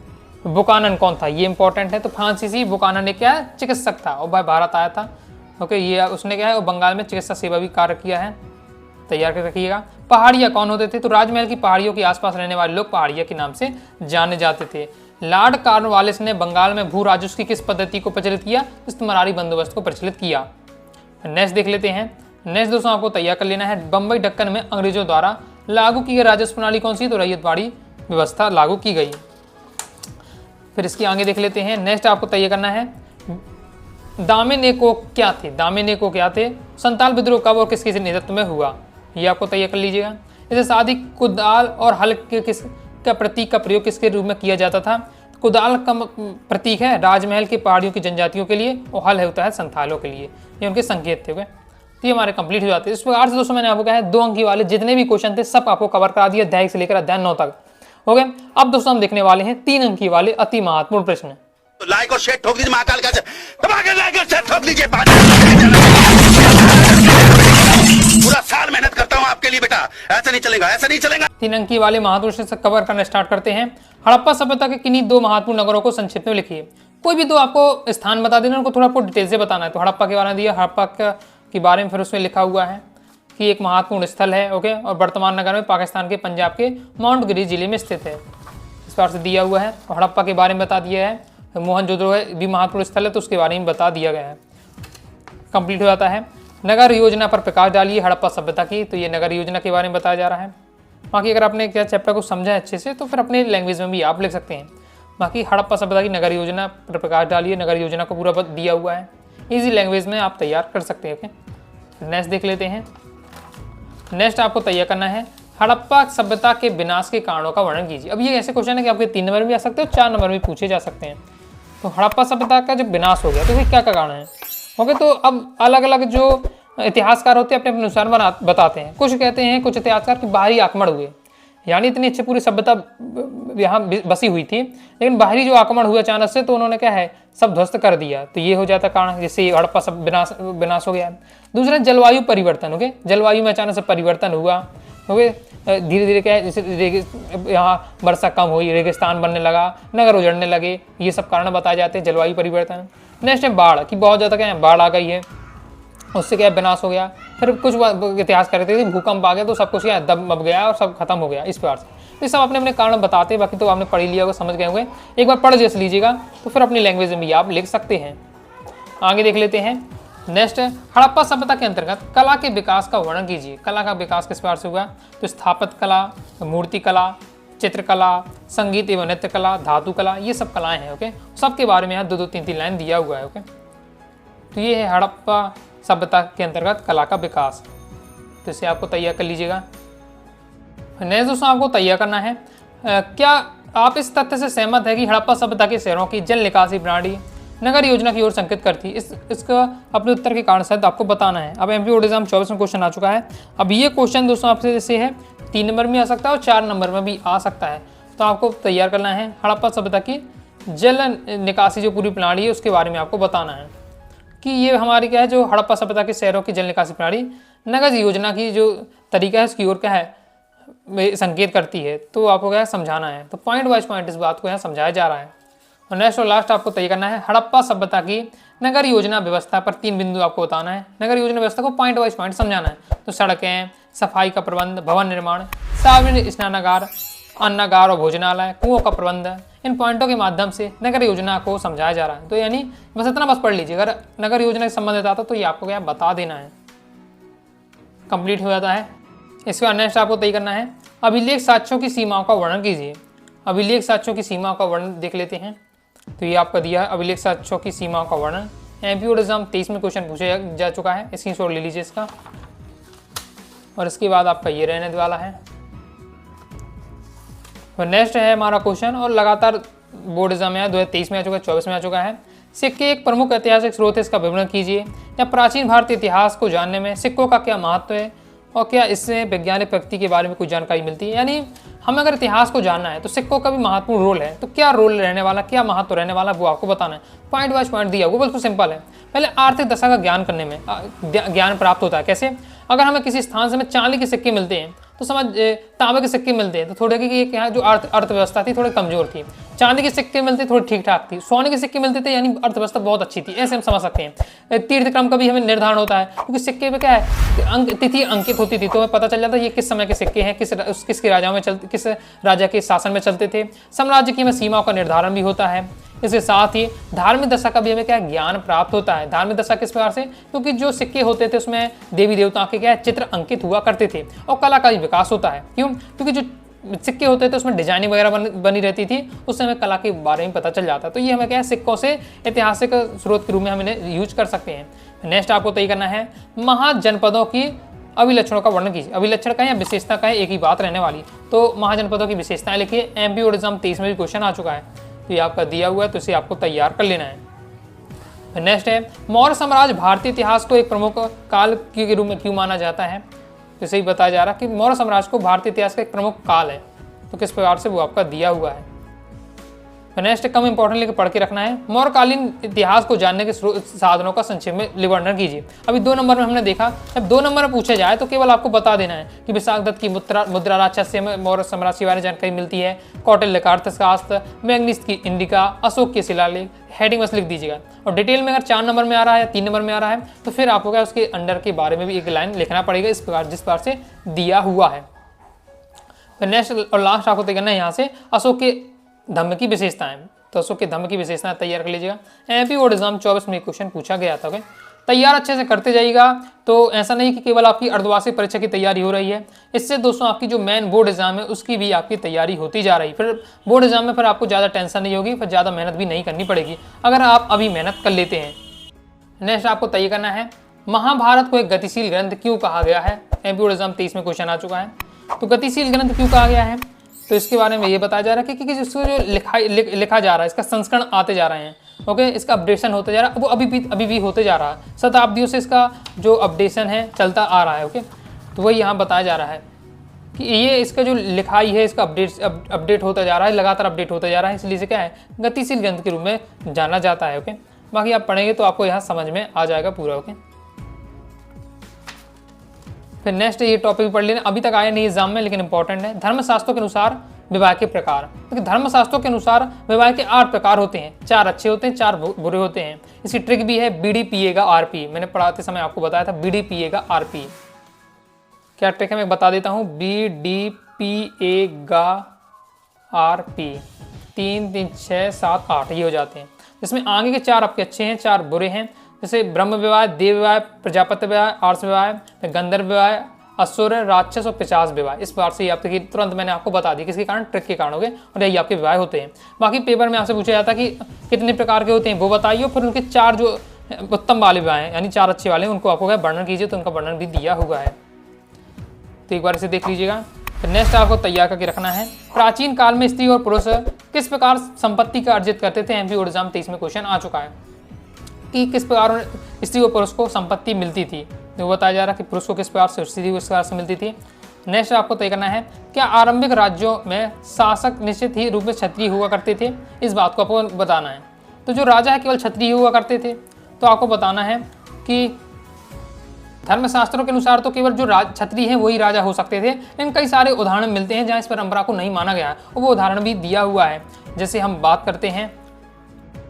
बुकानन कौन था, ये इंपॉर्टेंट है। तो फ्रांसीसी बुकानन ने क्या है, चिकित्सक था और भाई भारत आया था। ओके, ये उसने क्या है और बंगाल में चिकित्सा सेवा भी कार्य किया है, तैयार कर रखिएगा। पहाड़िया कौन होते थे? तो राजमहल की पहाड़ियों के आसपास रहने वाले लोग पहाड़िया के नाम से जाने जाते थे। लॉर्ड कॉर्नवालिस ने बंगाल में भू राजस्व की किस पद्धति को प्रचलित किया? इस्तेमारी बंदोबस्त को प्रचलित किया। नेक्स्ट देख लेते हैं। नेक्स्ट दोस्तों आपको तैयार कर लेना है। बंबई दक्कन में अंग्रेजों द्वारा लागू की गई राजस्व प्रणाली कौन सी? तो रैयतवाड़ी व्यवस्था लागू की गई। फिर इसकी आगे देख लेते हैं। नेक्स्ट आपको तैयार करना है, दामिनेको क्या थे? दामिनेको क्या थे? संताल विद्रोह कब और किसके नेतृत्व में हुआ? ये आपको तैयार कर लीजिएगा। इसे शादी कुदाल और हल के किस का प्रतीक का प्रयोग किसके रूप में किया जाता था? कुदाल का प्रतीक है राजमहल की पहाड़ियों की जनजातियों के लिए और हल होता है संथालों के लिए, ये उनके संकेत थे। तो ये हमारे कंप्लीट हो जाते हैं। इस प्रकार से दोस्तों मैंने आपको कहा है 2 अंक वाले जितने भी क्वेश्चन थे सब आपको कवर करा दिया, अध्याय से लेकर अध्याय 9 तक। ओके, अब दोस्तों हम देखने वाले हैं 3 अंक वाले अति महत्वपूर्ण प्रश्न। तो लाइक और शेयर ठोक दीजिए, महाकाल का दबा के लाइक और शेयर ठोक दीजिए। पूरा साल मेहनत करता हूं आपके लिए बेटा, ऐसा नहीं चलेगा, ऐसा नहीं चलेगा। 3 अंक वाले महत्वपूर्ण प्रश्न कवर करना स्टार्ट करते हैं। हड़प्पा सभ्यता के किन्हीं 2 महत्वपूर्ण नगरों को संक्षिप्त में लिखिए। कोई भी 2 आपको स्थान बता देना, उनको थोड़ा आपको डिटेल से बताना है। तो हड़प्पा के बारे में दिया, हड़प्पा के बारे में फिर उसमें लिखा हुआ है कि एक महत्वपूर्ण स्थल है। ओके, और वर्तमान नगर में पाकिस्तान के पंजाब के माउंट गिरी जिले में स्थित है, इस बार से दिया हुआ है। और हड़प्पा के बारे में बता दिया है। मोहनजोदड़ो भी महत्वपूर्ण स्थल है तो उसके बारे में बता दिया गया है। कंप्लीट हो जाता है। नगर योजना पर प्रकाश डालिए हड़प्पा सभ्यता की, तो ये नगर योजना के बारे में बताया जा रहा है। बाकी अगर आपने क्या चैप्टर को समझा है अच्छे से तो फिर अपने लैंग्वेज में भी आप लिख सकते हैं। बाकी हड़प्पा सभ्यता की नगर योजना पर प्रकाश डालिए, नगर योजना को पूरा दिया हुआ है, ईजी लैंग्वेज में आप तैयार कर सकते हैं। ओके, नेक्स्ट देख लेते हैं। नेक्स्ट आपको तैयार करना है हड़प्पा सभ्यता के विनाश के कारणों का वर्णन कीजिए। अब ये ऐसे क्वेश्चन है कि आपके 3 नंबर में आ सकते हो, 4 नंबर में पूछे जा सकते हैं। तो हड़प्पा सभ्यता का जब विनाश हो गया तो फिर क्या कारण है? ओके, तो अब अलग अलग जो इतिहासकार होते हैं अपने अपने अनुसार बताते हैं। कुछ कहते हैं, कुछ इतिहासकार कि बाहरी आक्रमण हुए, यानी इतनी अच्छी पूरी सभ्यता यहाँ बसी हुई थी, लेकिन बाहरी जो आक्रमण हुआ अचानक से तो उन्होंने क्या है सब ध्वस्त कर दिया, तो ये हो जाता कारण जिससे हड़प्पा सब विनाश हो गया। दूसरा जलवायु परिवर्तन। ओके, जलवायु में अचानक से परिवर्तन हुआ। ओके, धीरे धीरे क्या है जैसे यहाँ वर्षा कम हुई, रेगिस्तान बनने लगा, नगर उजड़ने लगे, ये सब कारण बताए जाते हैं जलवायु परिवर्तन। नेक्स्ट है बाढ़, कि बहुत ज़्यादा क्या है बाढ़ आ गई है, उससे क्या विनाश हो गया। फिर कुछ इतिहास करते थे भूकंप आ गया तो सब कुछ क्या दब गया और सब खत्म हो गया इस प्रकार से। तो ये सब अपने अपने कारण बताते हैं, बाकी तो आपने पढ़ लिया होगा, समझ गए होंगे। एक बार पढ़ जैसे लीजिएगा तो फिर अपनी लैंग्वेज में भी आप लिख सकते हैं। आगे देख लेते हैं। नेक्स्ट है हड़प्पा सभ्यता के अंतर्गत कला के विकास का वर्णन कीजिए। कला का विकास किस प्रकार से हुआ? तो स्थापत्य कला, मूर्ति कला, चित्रकला, संगीत एवं नृत्य कला, धातु कला, ये सब कलाएं हैं। ओके, सबके बारे में यहाँ 2-2, 3-3 लाइन दिया हुआ है। ओके, तो ये है हड़प्पा सभ्यता के अंतर्गत कला का विकास, तो इसे आपको तैयार कर लीजिएगा। नेक्स्ट दोस्तों आपको तैयार करना है क्या आप इस तथ्य से सहमत है कि हड़प्पा सभ्यता के शहरों की जल निकासी प्रणाली नगर योजना की ओर संकेत करती? इसका अपने उत्तर के कारण शायद आपको बताना है। अब एमपी बोर्ड एग्जाम 24 में क्वेश्चन आ चुका है। अब ये क्वेश्चन दोस्तों आपसे जैसे है 3 नंबर में आ सकता है और 4 नंबर में भी आ सकता है, तो आपको तैयार करना है हड़प्पा सभ्यता की जल निकासी जो पूरी प्रणाली है उसके बारे में आपको बताना है कि ये हमारी क्या है जो हड़प्पा सभ्यता के शहरों की जल निकासी प्रणाली नगर योजना की जो तरीका है उसकी ओर क्या है संकेत करती है, तो आपको क्या है समझाना है। तो पॉइंट वाइज पॉइंट इस बात को यहाँ समझाया जा रहा है। और नेक्स्ट और लास्ट आपको तय करना है हड़प्पा सभ्यता की नगर योजना व्यवस्था पर 3 बिंदु आपको बताना है। नगर योजना व्यवस्था को पॉइंट वाइज पॉइंट समझाना है। तो सड़कें, सफाई का प्रबंध, भवन निर्माण, सार्वजनिक स्नानागार, अन्नागार और भोजनालय, कुओं का प्रबंध, इन पॉइंटों के माध्यम से नगर योजना को समझाया जा रहा है। तो यानी बस इतना बस पढ़ लीजिए, अगर नगर योजना से संबंधित आता तो ये आपको क्या बता देना है। कंप्लीट हो जाता है। इसके बाद नेक्स्ट आपको तय करना है अभिलेख साक्ष्यों की सीमाओं का वर्णन कीजिए। अभिलेख साक्ष्यों की सीमाओं का वर्णन देख लेते हैं। तो ये आपका दिया है अभिलेख साक्ष्यों की सीमाओं का वर्णन। एमपी बोर्ड एग्जाम 23 में क्वेश्चन पूछा जा चुका है, स्क्रीनशॉट ले लीजिए इसका। और इसके बाद आपका ये रहने वाला है। तो नेक्स्ट है हमारा क्वेश्चन और लगातार बोर्ड एग्जाम में 2023 में आ चुका है, 24 में आ चुका है। सिक्के एक प्रमुख ऐतिहासिक स्रोत है, इसका विवरण कीजिए। या प्राचीन भारतीय इतिहास को जानने में सिक्कों का क्या महत्व है? और क्या इससे वैज्ञानिक व्यक्ति के बारे में कोई जानकारी मिलती है। यानी हमें अगर इतिहास को जानना है तो सिक्कों का भी महत्वपूर्ण रोल है, तो क्या रोल रहने वाला, क्या महत्व रहने वाला, वो आपको बताना है। पॉइंट वाइज पॉइंट दिया, वो बिल्कुल सिंपल है। पहले आर्थिक दशा का ज्ञान करने में ज्ञान प्राप्त होता है। कैसे? अगर हमें किसी स्थान से हमें चांदी के सिक्के मिलते हैं तो समझ, तांबे के सिक्के मिलते हैं तो थोड़े की यहाँ जो अर्थव्यवस्था थी थोड़ी कमजोर थी, चांदी के सिक्के मिलते थोड़ी ठीक ठाक थी, सोने के सिक्के मिलते थे यानी अर्थव्यवस्था बहुत अच्छी थी। ऐसे हम समझ सकते हैं। तीर्थ क्रम का भी हमें निर्धारण होता है, क्योंकि सिक्के पे क्या है, अंक तिथि अंकित होती थी, तो हमें पता चल जाता है ये किस समय के सिक्के हैं, किस राजाओं में चलते, किस राजा के शासन में चलते थे। साम्राज्य की हमें सीमाओं का निर्धारण भी होता है। इसके साथ ही धार्मिक दशा का भी हमें क्या ज्ञान प्राप्त होता है। धार्मिक दशा किस प्रकार से? क्योंकि जो सिक्के होते थे उसमें देवी देवताओं के क्या चित्र अंकित हुआ करते थे, और कला का भी विकास होता है। क्यों? क्योंकि जो सिक्के होते थे उसमें डिजाइनिंग वगैरह बनी रहती थी, उससे हमें कला के बारे में पता चल जाता है। तो ये हमें क्या है, सिक्कों से ऐतिहासिक स्रोत के रूप में हम इन्हें यूज कर सकते हैं। नेक्स्ट आपको तय करना है महाजनपदों की अभिलक्षणों का वर्णन कीजिए। अभिलक्षण का या विशेषता का एक ही बात रहने वाली, तो महाजनपदों की विशेषताएं लिखिए। एमपी बोर्ड एग्जाम 23 में भी क्वेश्चन आ चुका है, तो ये आपका दिया हुआ है, तो इसे आपको तैयार कर लेना है। नेक्स्ट है मौर्य साम्राज्य भारतीय इतिहास को एक प्रमुख काल के रूप में क्यों माना जाता है। तो इसे ही बताया जा रहा है कि मौर्य साम्राज्य को भारतीय इतिहास का एक प्रमुख काल है, तो किस प्रकार से, वो आपका दिया हुआ है। नेक्स्ट कम इंपॉर्टेंट लेकर पढ़ के रखना है। मौर्यकालीन इतिहास को जानने के साधनों का संक्षेप में वर्णन कीजिए। अभी 2 नंबर में हमने देखा, जब 2 नंबर में पूछे जाए तो केवल आपको बता देना है कि विशाखदत्त की मुद्रा राक्षस से मौर्य साम्राज्य के बारे में जानकारी मिलती है, कौटिल्य का अर्थशास्त्र, मैग्नीस की इंडिका, अशोक के शिलालेख, हेडिंग बस लिख दीजिएगा। और डिटेल में अगर 4 नंबर में आ रहा है या 3 नंबर में आ रहा है तो फिर आपको क्या उसके अंडर के बारे में भी एक लाइन लिखना पड़ेगा, इस प्रकार जिस प्रकार से दिया हुआ है। नेक्स्ट और लास्ट आपको तय करना है यहाँ से अशोक के धम्म की विशेषताएं, तो अशोक के धम्म की विशेषताएं तैयार कर लीजिएगा। एमपी बोर्ड एग्जाम 24 में क्वेश्चन पूछा गया था। तैयार अच्छे से करते जाइएगा, तो ऐसा नहीं कि केवल आपकी अर्धवार्षिक परीक्षा की तैयारी हो रही है, इससे दोस्तों आपकी जो मेन बोर्ड एग्जाम है उसकी भी आपकी तैयारी होती जा रही। फिर बोर्ड एग्जाम में फिर आपको ज़्यादा टेंशन नहीं होगी, फिर ज़्यादा मेहनत भी नहीं करनी पड़ेगी अगर आप अभी मेहनत कर लेते हैं। नेक्स्ट आपको तय करना है महाभारत को एक गतिशील ग्रंथ क्यों कहा गया है। एमपी बोर्ड एग्जाम 23 में क्वेश्चन आ चुका है, तो गतिशील ग्रंथ क्यों कहा गया है, तो इसके बारे में ये बताया जा रहा है कि इसको जो लिखा जा रहा है, इसका संस्करण आते जा रहे हैं, ओके, इसका अपडेशन होते जा रहा है, वो अभी भी होते जा रहा है। शताब्दियों से इसका जो अपडेशन है चलता आ रहा है, ओके। तो वही यहाँ बताया जा रहा है कि ये इसका जो लिखाई है इसका अपडेट होता जा रहा है, लगातार अपडेट होता जा रहा है, इसलिए इसे क्या है गतिशील ग्रंथ के रूप में जाना जाता है, ओके। बाकी आप पढ़ेंगे तो आपको यहाँ समझ में आ जाएगा पूरा, ओके। फिर नेक्स्ट ये टॉपिक पढ़ लेना, अभी तक आया नहीं एग्जाम में लेकिन इंपॉर्टेंट है। धर्मशास्त्रों के अनुसार विवाह के प्रकार, क्योंकि धर्मशास्त्रों के अनुसार विवाह के 8 प्रकार होते हैं, 4 अच्छे होते हैं, 4 बुरे होते हैं। इसकी ट्रिक भी है बीडी पिएगा आरपी, मैंने पढ़ाते समय आपको बताया था बीडी पिएगा आरपी। क्या ट्रिक है मैं बता देता हूँ, बीडी पिएगा आरपी 3 3 6 7 8 ये हो जाते हैं, जिसमें आगे के 4 आपके अच्छे हैं, 4 बुरे हैं। जैसे ब्रह्म विवाह, देव विवाह, प्रजापति विवाह, आर्ष विवाह, गंधर्व विवाह, असुर, राक्षस और पिशाच विवाह। इस बार से आपके तुरंत मैंने आपको बता दी किसके कारण, ट्रिक के कारण हो गए, और यही आपके विवाह होते हैं। बाकी पेपर में आपसे पूछा जाता है कि कितने प्रकार के होते हैं वो बताइए, फिर उनके 4 जो उत्तम वाले विवाह हैं यानी 4 अच्छे वाले हैं उनको आपको वर्णन कीजिए, तो उनका वर्णन भी दिया हुआ है, तो एक बार इसे देख लीजिएगा। फिर नेक्स्ट आपको तैयार करके रखना है, प्राचीन काल में स्त्री और पुरुष किस प्रकार संपत्ति का अर्जित करते थे। एमपी बोर्ड एग्जाम 23 में क्वेश्चन आ चुका है कि किस प्रकार स्त्री और पुरुष को संपत्ति मिलती थी, तो बताया जा रहा है कि पुरुष को किस प्रकार से, स्त्री को किस प्रकार से मिलती थी। नेक्स्ट आपको तय करना है, क्या आरंभिक राज्यों में शासक निश्चित ही रूप में क्षत्रिय हुआ करते थे, इस बात को आपको बताना है। तो जो राजा है केवल क्षत्रिय हुआ करते थे, तो आपको बताना है कि धर्मशास्त्रों के अनुसार तो केवल जो क्षत्रिय हैं वही राजा हो सकते थे, लेकिन कई सारे उदाहरण मिलते हैं जहाँ इस परंपरा को नहीं माना गया है, और वो उदाहरण भी दिया हुआ है। जैसे हम बात करते हैं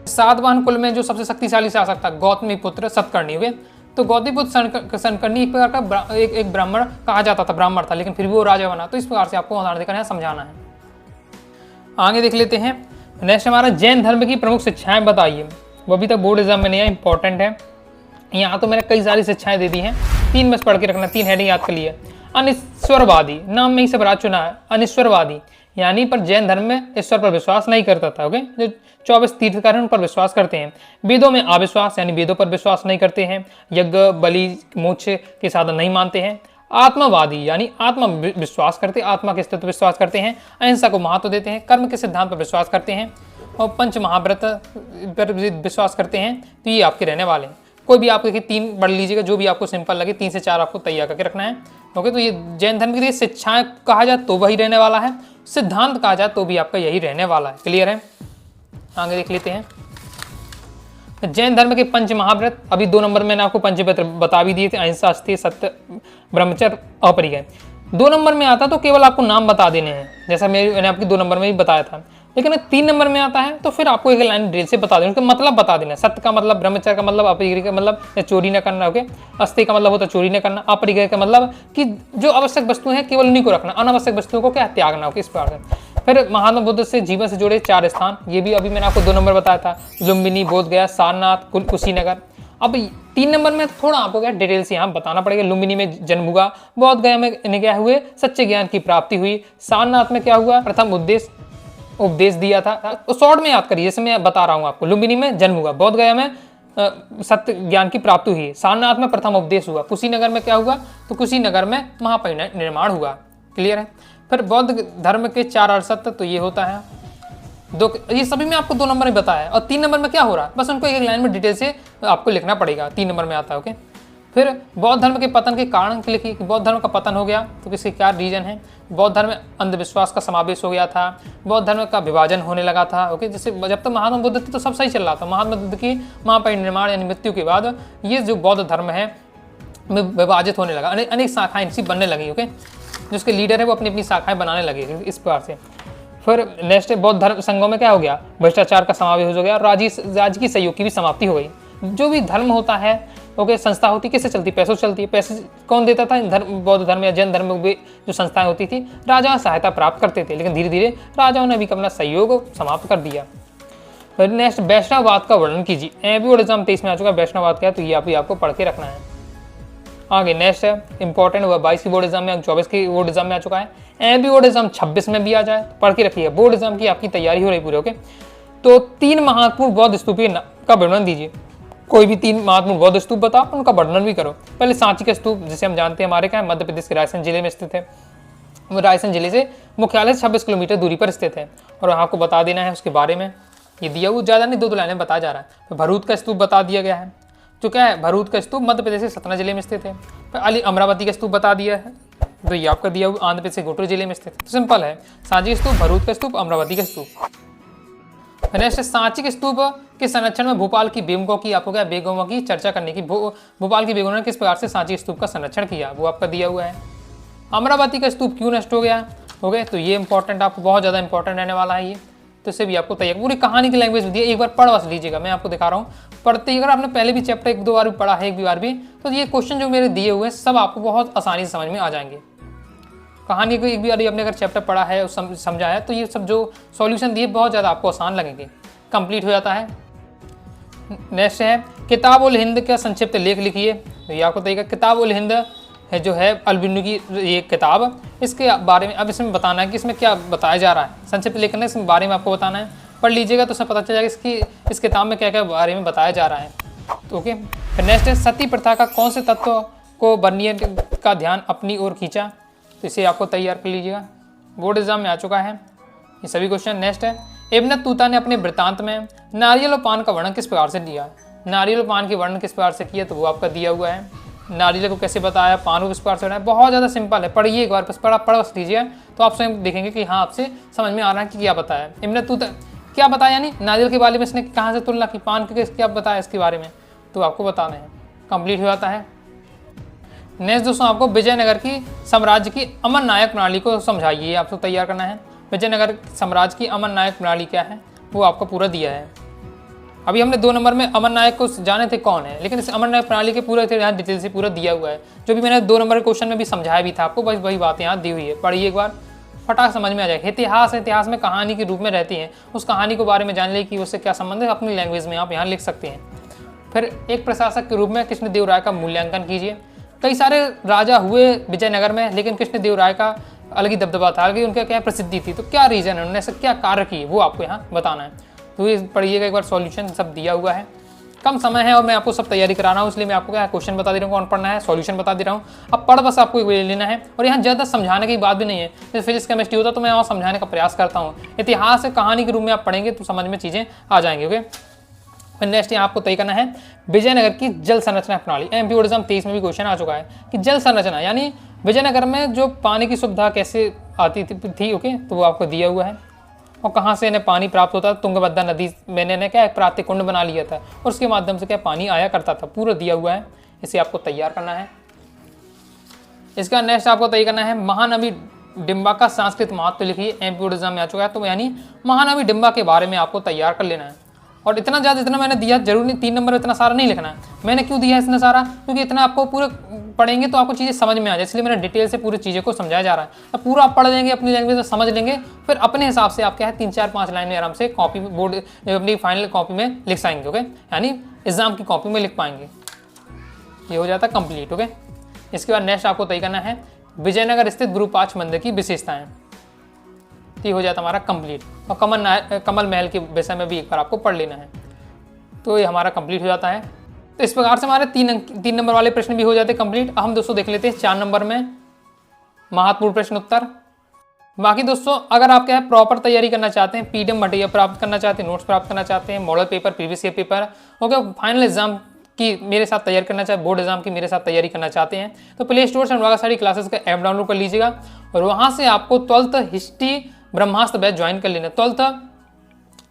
सातवाहन कुल में जो सबसे शक्तिशाली शासक था गौतमी पुत्र सतकर्णी, हुए तो गौतमी पुत्र सतकर्णी एक प्रकार का एक ब्राह्मण कहा जाता था, ब्राह्मण था, लेकिन फिर भी वो राजा बना। तो इस प्रकार से आपको उदाहरण देकर समझाना है। आगे देख लेते हैं, नेक्स्ट हमारा जैन धर्म की प्रमुख शिक्षाएं बताइए। वो अभी तक बोर्ड एग्जाम में नहीं है, इंपॉर्टेंट है। यहाँ तो मैंने कई सारी शिक्षाएं दे दी हैं, 3 बस पढ़ के रखना, 3 हेडिंग याद कर लिए। अनिश्वरवादी, नाम में ही सब राज चुना है, अनिश्वरवादी यानी पर जैन धर्म में ईश्वर पर विश्वास नहीं करता था, ओके। जो 24 तीर्थकार हैं उन पर विश्वास करते हैं। वेदों में अविश्वास यानी वेदों पर विश्वास नहीं करते हैं। यज्ञ बलि मोक्ष के साधन नहीं मानते हैं। आत्मवादी यानी आत्मा विश्वास करते, आत्मा के अस्तित्व विश्वास करते हैं। अहिंसा को महत्व देते हैं। कर्म के सिद्धांत पर विश्वास करते हैं और पंच महाव्रत पर विश्वास करते हैं। तो ये आपके रहने वाले हैं। कोई भी आप देखिए 3 पढ़ लीजिएगा, जो भी आपको सिंपल लगे, 3 से 4 आपको तैयार करके रखना है। ओके, तो ये जैन धर्म के लिए शिक्षाएं कहा जाए तो वही रहने वाला है, सिद्धांत कहा जाए तो भी आपका यही रहने वाला है। क्लियर है? आगे देख लेते हैं जैन धर्म के पंच महाव्रत। अभी 2 नंबर मैंने आपको पंचव्रत बता भी दिए थे, अहिंसा, अस्तेय, सत्य, ब्रह्मचर्य, अपरिग्रह। 2 नंबर में आता तो केवल आपको नाम बता देने हैं, जैसा मैंने आपकी 2 नंबर में भी बताया था। लेकिन 3 नंबर में आता है तो फिर आपको एक लाइन डिटेल से बता देना, उसका मतलब बता देना। सत्य का मतलब, ब्रह्मचर्य का मतलब, अपरिग्रह का मतलब चोरी न करना, ओके, अस्तेय का मतलब होता है चोरी न करना, अपरिग्रह का मतलब कि जो आवश्यक वस्तुएं हैं केवल उन्हीं को रखना, अनावश्यक वस्तुओं को क्या त्यागना, ओके, इस प्रकार से। फिर महात्मा बुद्ध से जीवन से जुड़े 4 स्थान, ये भी अभी मैंने आपको 2 नंबर बताया था, लुम्बिनी, बोधगया, सारनाथ, कुशीनगर। अब 3 नंबर में थोड़ा आपको क्या डिटेल से यहाँ बताना पड़ेगा। लुम्बिनी में जन्म हुआ, बोधगया में इन्हें क्या हुए, सच्चे ज्ञान की प्राप्ति हुई, सारनाथ में क्या हुआ, प्रथम उपदेश दिया था। तो शॉर्ट में याद करिए, जैसे मैं बता रहा हूँ आपको, लुम्बिनी में जन्म हुआ, बोधगया में सत्य ज्ञान की प्राप्ति हुई, सारनाथ में प्रथम उपदेश हुआ, कुशीनगर में क्या हुआ, तो कुशीनगर में महापरिनिर्वाण हुआ। क्लियर है? फिर बौद्ध धर्म के 4 अरसत्य, तो ये होता है 2, ये सभी में आपको 2 नंबर में बताया है। और 3 नंबर में क्या हो रहा है, बस उनको एक लाइन में डिटेल से आपको लिखना पड़ेगा, 3 नंबर में आता है। ओके, फिर बौद्ध धर्म के पतन के कारण लिखिए कि बौद्ध धर्म का पतन हो गया तो किसके क्या रीजन है। बौद्ध धर्म में अंधविश्वास का समावेश हो गया था, बौद्ध धर्म का विभाजन होने लगा था। ओके, जैसे जब तक महात्मा बुद्ध थे तो सब सही चल रहा था, महात्मा बुद्ध की महापरिनिर्वाण यानी मृत्यु के बाद ये जो बौद्ध धर्म है विभाजित होने लगा, अनेक शाखाएं इसी बनने लगी। ओके, जिसके लीडर है वो अपनी अपनी शाखाएं बनाने लगे इस प्रकार से। फिर नेक्स्ट बौद्ध धर्म संघों में क्या हो गया, भ्रष्टाचार का समावेश हो गया, राजकीय सहयोग की भी समाप्ति हो गई। जो भी धर्म होता है, ओके, संस्था होती किससे चलती, पैसों से चलती है। पैसे कौन देता था, बौद्ध धर्म या जैन धर्म में जो संस्थाएं होती थी, राजा सहायता प्राप्त करते थे, लेकिन धीरे धीरे राजाओं ने भी अपना सहयोग समाप्त कर दिया। फिर नेक्स्ट वैष्णववाद का वर्णन कीजिए। एबी और एग्जाम 23 में आ चुका है, वैष्णववाद क्या है तो ये आपको पढ़ के रखना है। आगे नेक्स्ट है इंपॉर्टेंट हुआ 22 की बोर्ड एग्जाम में, 24 की बोर्ड एग्जाम में आ चुका है। एबी बोर्ड एग्जाम 26 में भी आ जाए, पढ़ के रखिए। बोर्ड एग्जाम की आपकी तैयारी हो रही पूरी। ओके, तो 3 महत्वपूर्ण बौद्ध स्तूप का वर्णन दीजिए। कोई भी 3 महत्वपूर्ण बौद्ध स्तूप बताओ, उनका वर्णन भी करो। पहले सांची का स्तूप, जिसे हम जानते हैं हमारे क्या है, मध्य प्रदेश के रायसेन जिले में स्थित है। वो रायसेन जिले से मुख्यालय 26 किलोमीटर दूरी पर स्थित है, और आपको बता देना है उसके बारे में। ये दिया हुआ ज़्यादा नहीं, 2 लाइनें बताया जा रहा है। तो भरूच का स्तूप बता दिया गया है, जो क्या है, भरूच का स्तूप मध्य प्रदेश के सतना जिले में स्थित है। फिर अमरावती का स्तूप बता दिया है, तो ये आपका दिया हुआ आंध्र प्रदेश के गुंटूर जिले में स्थित है। तो सिंपल है, सांची स्तूप, भरूच का स्तूप, अमरावती का स्तूप। नेक्स्ट सांची के स्तूप के संरक्षण में भोपाल की बेगमों की आपको क्या बेगमों की चर्चा करने की। भोपाल की बेगमों ने किस प्रकार से सांची स्तूप का संरक्षण किया, वो आपका दिया हुआ है। अमरावती का स्तूप क्यों नष्ट हो गया, हो गए, तो ये इंपॉर्टेंट, आपको बहुत ज़्यादा इंपॉर्टेंट रहने वाला है ये। तो इससे भी आपको तैयार, पूरी कहानी की लैंग्वेज दी है, एक बार पढ़ बस लीजिएगा, मैं आपको दिखा रहा हूँ। पढ़ते अगर आपने पहले भी चैप्टर 1-2 बार भी पढ़ा है, 1 बार भी, तो ये क्वेश्चन जो मेरे दिए हुए हैं सब आपको बहुत आसानी से समझ में आ जाएंगे। कहानी को एक बार आपने अगर चैप्टर पढ़ा है, समझा है, तो ये सब जो सॉल्यूशन दिए बहुत ज़्यादा आपको आसान लगेंगे, कंप्लीट हो जाता है। नेक्स्ट है किताब उल हिंद का संक्षिप्त लेख लिखिए। तो ये आपको तरीका, किताब उल हिंद है जो है अल-बिरुनी की ये किताब, इसके बारे में अब इसमें बताना है कि इसमें क्या बताया जा रहा है। संक्षिप्त लेख करना, इसके बारे में आपको बताना है। पढ़ लीजिएगा तो उसमें पता चल जाएगा इस किताब में क्या क्या बारे में बताया जा रहा है। तो ओके, फिर नेक्स्ट है सती प्रथा का कौन से तत्व को बर्नियर का ध्यान अपनी ओर खींचा। तो इसे आपको तैयार कर लीजिएगा, बोर्ड एग्जाम में आ चुका है ये सभी क्वेश्चन। नेक्स्ट है इब्न तूता ने अपने वृत्तांत में नारियल और पान का वर्णन किस प्रकार से दिया। नारियल और पान के वर्णन किस प्रकार से किया, तो वो आपका दिया हुआ है। नारियल को कैसे बताया, पान को किस प्रकार से बनाया, बहुत ज़्यादा सिंपल है, पढ़िए एक बार, बस पढ़ बस लीजिए तो आप स्वयं देखेंगे कि हाँ आपसे समझ में आ रहा है कि क्या बताया। इब्न तूता क्या बताया, यानी नारियल के बारे में इसने कहाँ से तुलना की, पान के क्या बताया इसके बारे में, तो आपको बताना है, कंप्लीट हो जाता है। नेक्स्ट दोस्तों आपको विजयनगर की साम्राज्य की अमर नायक प्रणाली को समझाइए, आपको तैयार करना है। विजयनगर साम्राज्य की अमर नायक प्रणाली क्या है, वो आपको पूरा दिया है। अभी हमने 2 नंबर में अमर नायक को जाने थे कौन है, लेकिन इस अमर नायक प्रणाली के पूरा यहाँ डिटेल से पूरा दिया हुआ है, जो भी मैंने 2 नंबर के क्वेश्चन में भी समझाया भी था आपको, बस वही बात यहाँ दी हुई है। पढ़िए एक बार, फटाक समझ में आ जाएगा। इतिहास में कहानी के रूप में रहती है, उस कहानी के बारे में जान ले कि उससे क्या संबंध है, अपनी लैंग्वेज में आप यहाँ लिख सकते हैं। फिर एक प्रशासक के रूप में कृष्णदेवराय का मूल्यांकन कीजिए। कई सारे राजा हुए विजयनगर में, लेकिन कृष्णदेवराय का अलग ही दबदबा था, अलग ही उनका क्या प्रसिद्धि थी, तो क्या रीजन है, उन्होंने ऐसा क्या कार्य किए, वो आपको यहाँ बताना है। तो ये पढ़िएगा एक बार, सॉल्यूशन सब दिया हुआ है। कम समय है और मैं आपको सब तैयारी करा रहा हूँ, इसलिए मैं आपको क्या क्वेश्चन बता दे रहा हूँ, कौन पढ़ना है, सॉल्यूशन बता दे रहा हूँ। अब पढ़ बस आपको लेना है, और यहाँ ज़्यादा समझाने की बात भी नहीं है। जैसे फिजिक्स केमिस्ट्री होता तो मैं वहाँ समझाने का प्रयास करता हूँ। इतिहास कहानी के रूप में आप पढ़ेंगे तो समझ में चीज़ें आ जाएंगी। ओके, फिर नेक्स्ट यहाँ आपको तय करना है विजयनगर की जल संरचना प्रणाली। एमपी एग्जाम 23 में भी क्वेश्चन आ चुका है कि जल संरचना यानी विजयनगर में जो पानी की सुविधा कैसे आती थी ओके, तो वो आपको दिया हुआ है। और कहाँ से इन्हें पानी प्राप्त होता था, तुंगभद्रा नदी मैंने इन्हें क्या एक प्राकृतिक कुंड बना लिया था और उसके माध्यम से क्या पानी आया करता था, पूरा दिया हुआ है। इसे आपको तैयार करना है। इसका नेक्स्ट आपको तैयार करना है महानवी डिम्बा का सांस्कृतिक महत्व लिखिए। एमपी एग्जाम में आ चुका है, तो यानी महानवी डिम्बा के बारे में आपको तैयार कर लेना है। और इतना मैंने दिया, जरूरी नहीं 3 नंबर में इतना सारा नहीं लिखना है। मैंने क्यों दिया है इतना सारा, क्योंकि इतना आपको पूरे पढ़ेंगे तो आपको चीज़ें समझ में आ जाए, इसलिए मैंने डिटेल से पूरी चीज़ों को समझाया जा रहा है। अब पूरा आप पढ़ लेंगे, अपनी लैंग्वेज में समझ लेंगे, फिर अपने हिसाब से आप क्या है 3-4-5 लाइन में आराम से कॉपी बोर्ड अपनी फाइनल कॉपी में लिख पाएंगे। ओके, यानी एग्जाम की कॉपी में लिख पाएंगे। ये हो जाता है कंप्लीट। ओके, इसके बाद नेक्स्ट आपको तय करना है विजयनगर स्थित गुरु पांच मंदिर की विशेषताएं। ये हो जाता हमारा कंप्लीट। और कमल महल के विषय में भी एक बार आपको पढ़ लेना है, तो ये हमारा कंप्लीट हो जाता है। तो इस प्रकार से हमारे 3 नंबर वाले प्रश्न भी हो जाते हैं कंप्लीट। हम दोस्तों देख लेते हैं 4 नंबर में महत्वपूर्ण प्रश्न उत्तर। बाकी दोस्तों अगर आप क्या है प्रॉपर तैयारी करना चाहते हैं, पीडीएफ मटेरियल प्राप्त करना चाहते हैं, नोट्स प्राप्त करना चाहते हैं, model paper, previous year paper, okay, final exam की मेरे साथ तैयारी करना चाहते, बोर्ड एग्जाम की मेरे साथ तैयारी करना चाहते हैं, तो प्ले स्टोर से अनुराग सारी क्लासेस का ऐप डाउनलोड कर लीजिएगा और वहां से आपको 12th हिस्ट्री ब्रह्मास्त्र बैच ज्वाइन कर लेना। 12th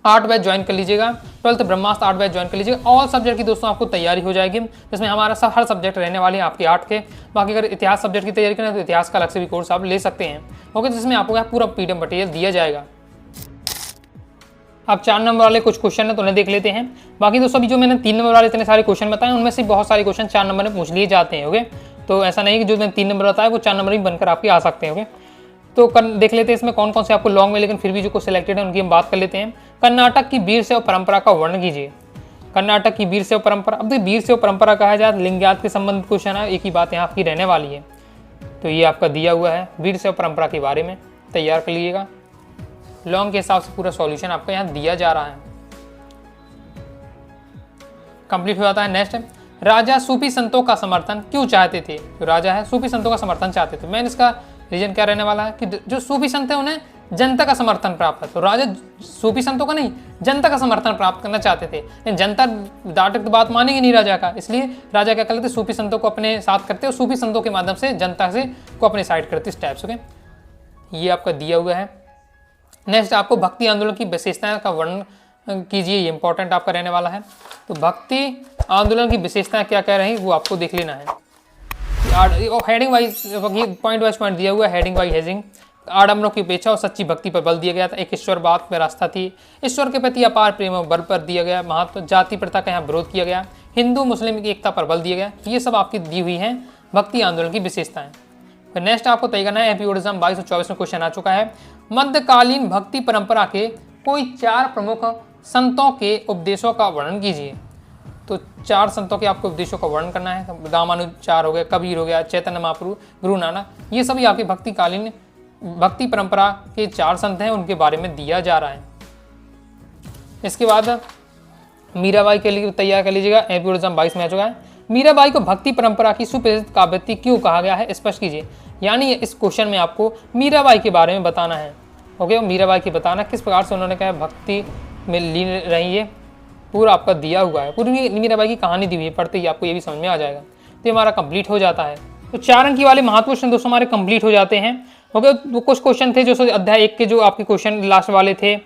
आर्ट बैच ज्वाइन कर लीजिएगा, 12th ब्रह्मास्त्र आर्ट बैच ज्वाइन कर लीजिएगा। ऑल सब्जेक्ट की दोस्तों आपको तैयारी हो जाएगी, जिसमें हमारा हर सब्जेक्ट रहने वाले हैं आपके 8 के। बाकी अगर इतिहास सब्जेक्ट की तैयारी करें तो इतिहास का अलग से भी कोर्स आप ले सकते हैं। ओके, जिसमें आपको पूरा पीडीएफ मटेरियल दिया जाएगा। अब 4 नंबर वाले कुछ क्वेश्चन है तो उन्हें देख लेते हैं। बाकी दोस्तों अभी जो मैंने 3 नंबर वाले इतने सारे क्वेश्चन बताए उनमें से बहुत सारे क्वेश्चन 4 नंबर में पूछ लिए जाते हैं। ओके, तो ऐसा नहीं कि जो मैंने 3 नंबर बताया वो 4 नंबर भी बनकर आपके आ सकते हैं। ओके, तो देख लेते हैं इसमें कौन कौन से आपको लॉन्ग में, लेकिन फिर भी जो कुछ सिलेक्टेड है उनकी हम बात कर लेते हैं। कर्नाटक की वीर शैव परंपरा का वर्णन कीजिए। कर्नाटक की वीर शैव परंपरा, अब देखिए वीर शैव परंपरा कहा जाए लिंगायत के संबंधित क्वेश्चन है, एक ही बात यहाँ आपकी रहने वाली है। तो ये आपका दिया हुआ है वीर शैव परंपरा के बारे में, तैयार कर लीजिएगा। लॉन्ग के हिसाब से पूरा सॉल्यूशन आपको यहाँ दिया जा रहा है, कंप्लीट हो जाता है। नेक्स्ट है राजा सूफी संतों का समर्थन क्यों चाहते थे। जो राजा है सूफी संतों का समर्थन चाहते थे। मैंने इसका रीजन क्या रहने वाला है कि जो सूफी संत है उन्हें जनता का समर्थन प्राप्त है, तो राजा सूफी संतों का नहीं जनता का समर्थन प्राप्त करना चाहते थे, लेकिन जनता डांटक तो बात मानेगी नहीं राजा का, इसलिए राजा क्या करते सूफी संतों को अपने साथ करते और सूफी संतों के माध्यम से जनता से को अपने साइड करते इस टाइप से। ये आपका दिया हुआ है। नेक्स्ट आपको भक्ति आंदोलन की विशेषताएं का वर्णन कीजिए, ये इंपॉर्टेंट आपका रहने वाला है। तो भक्ति आंदोलन की विशेषताएं क्या कह रही वो आपको देख लेना है। Heading wise point wise point दिया हुआ है। हेडिंग वाइज हेजिंग आडम्बरों की उपेक्षा और सच्ची भक्ति पर बल दिया गया था। एक ईश्वरवाद में रास्ता थी, ईश्वर के प्रति अपार प्रेम और बल पर दिया गया महत्व। जाति प्रथा का यहाँ विरोध किया गया, हिंदू मुस्लिम की एकता पर बल दिया गया। ये सब आपकी दी हुई हैं भक्ति आंदोलन की विशेषताएं। फिर नेक्स्ट आपको तय करना है, एमपी बोर्ड एग्जाम 2224 में क्वेश्चन आ चुका है। मध्यकालीन भक्ति परंपरा के कोई 4 प्रमुख संतों के उपदेशों का वर्णन कीजिए। तो 4 संतों के आपको उपदेशों का वर्णन करना है। रामानुजाचार्य हो गया, कबीर हो गया, चैतन्य महाप्रभु, गुरु नानक, ये सभी आपकी भक्तिकालीन भक्ति परंपरा के 4 संत हैं, उनके बारे में दिया जा रहा है। इसके बाद मीराबाई के लिए तैयार कर लीजिएगा, एमपी बोर्ड एग्जाम 22 में आ चुका है। मीराबाई को भक्ति परंपरा की सुप्रसिद्ध काव्यवती क्यों कहा गया है, स्पष्ट कीजिए। यानी इस क्वेश्चन में आपको मीराबाई के बारे में बताना है। ओके, मीराबाई की बताना किस प्रकार से उन्होंने कहा भक्ति में लीन रही है, पूरा आपका दिया हुआ है। पूरी मीराबाई की कहानी दी हुई है, पढ़ते ही आपको ये भी समझ में आ जाएगा। तो ये हमारा कंप्लीट हो जाता है। तो 4 अंक वाले महत्वपूर्ण क्वेश्चन दोस्तों हमारे कंप्लीट हो जाते हैं। ओके, तो कुछ क्वेश्चन थे जो अध्याय 1 के जो आपके क्वेश्चन लास्ट वाले थे,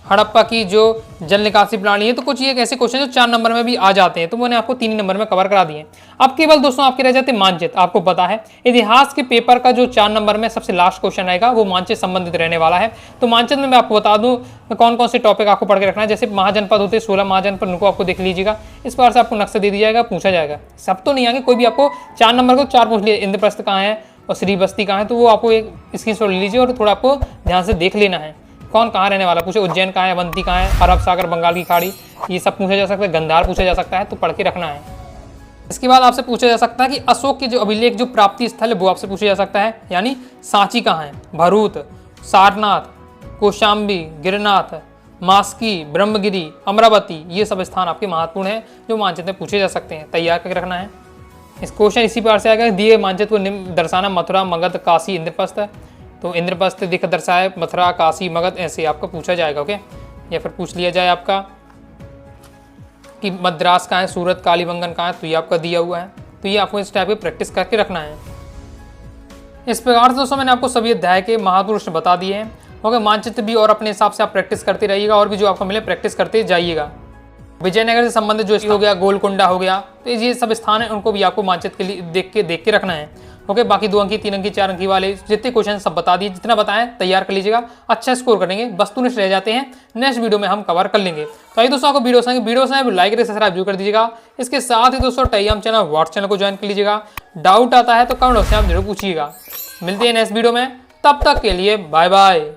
हड़प्पा की जो जल निकासी प्रणाली है, तो कुछ ये ऐसे क्वेश्चन जो 4 नंबर में भी आ जाते हैं, तो मैंने आपको 3 नंबर में कवर करा दिए। अब केवल दोस्तों आपके रह जाते मानचित्र। आपको पता है इतिहास के पेपर का जो 4 नंबर में सबसे लास्ट क्वेश्चन आएगा वो मानचित्र संबंधित रहने वाला है। तो मानचित्र में मैं आपको बता दूं कौन कौन से टॉपिक आपको पढ़ के रखना है। जैसे महाजनपद होते हैं 16 महाजनपद, उनको आपको देख लीजिएगा। इस बार से आपको नक्शा दे दिया जाएगा, पूछा जाएगा। सब तो नहीं आएंगे, कोई भी आपको 4 नंबर को 4 पूछ लिए। इंद्रप्रस्थ कहाँ है और श्रीबस्ती कहाँ है, तो वो आपको एक स्क्रीनशॉट ले लीजिए और थोड़ा आपको ध्यान से देख लेना है कौन कहाँ रहने वाला। पूछे उज्जैन कहाँ है, अवंती कहाँ है, अरब सागर, बंगाल की खाड़ी, ये सब पूछा जा सकता है। गंधार पूछा जा सकता है, तो पढ़ के रखना है। इसके बाद आपसे पूछा जा सकता है कि अशोक के जो अभिलेख जो प्राप्ति स्थल है वो आपसे पूछा जा सकता है। यानी सांची कहाँ है, भरूच, सारनाथ, कौशाम्बी, गिरनाथ, मास्की, ब्रह्मगिरी, अमरावती, ये सब स्थान आपके महत्वपूर्ण हैं जो मानचित्र में पूछे जा सकते हैं। तैयार करके रखना है। इस क्वेश्चन इसी प्रकार से आएगा, दिए मानचित्र को दर्शाना मथुरा, मगध, काशी, इंद्रप्रस्थ। तो इंद्रप्रस्थ दिख दर्शाए, मथुरा, काशी, मगध, ऐसे आपका पूछा जाएगा। ओके, या फिर पूछ लिया जाए आपका कि मद्रास कहाँ है, सूरत, कालीबंगन कहाँ है, तो ये आपका दिया हुआ है। तो ये आपको इस टाइप की प्रैक्टिस करके रखना है। इस प्रकार से दोस्तों मैंने आपको सभी अध्याय के महापुरुष बता दिए हैं। ओके, मानचित्र भी और अपने हिसाब से आप प्रैक्टिस करते रहिएगा और भी जो आपको मिले प्रैक्टिस करते जाइएगा। विजयनगर से संबंधित जो हो गया, गोलकुंडा हो गया, तो ये सब स्थान है उनको भी आपको मानचित्र के लिए देख के रखना है। ओके, बाकी 2 अंकी 3 अंकी 4 अंकी वाले जितने क्वेश्चन सब बता दिए, जितना बताएं तैयार कर लीजिएगा, अच्छा स्कोर करेंगे। वस्तुनिष्ठ रह जाते हैं, नेक्स्ट वीडियो में हम कवर कर लेंगे। तो आइए दोस्तों, आपको वीडियो लाइक करके सब्सक्राइब जरूर कर दीजिएगा। इसके साथ ही दोस्तों टेलीग्राम चैनल, व्हाट्सएप चैनल को ज्वाइन कर लीजिएगा। डाउट आता है तो कमेंट बॉक्स में आप जरूर पूछिएगा। मिलते हैं नेक्स्ट वीडियो में, तब तक के लिए बाय बाय।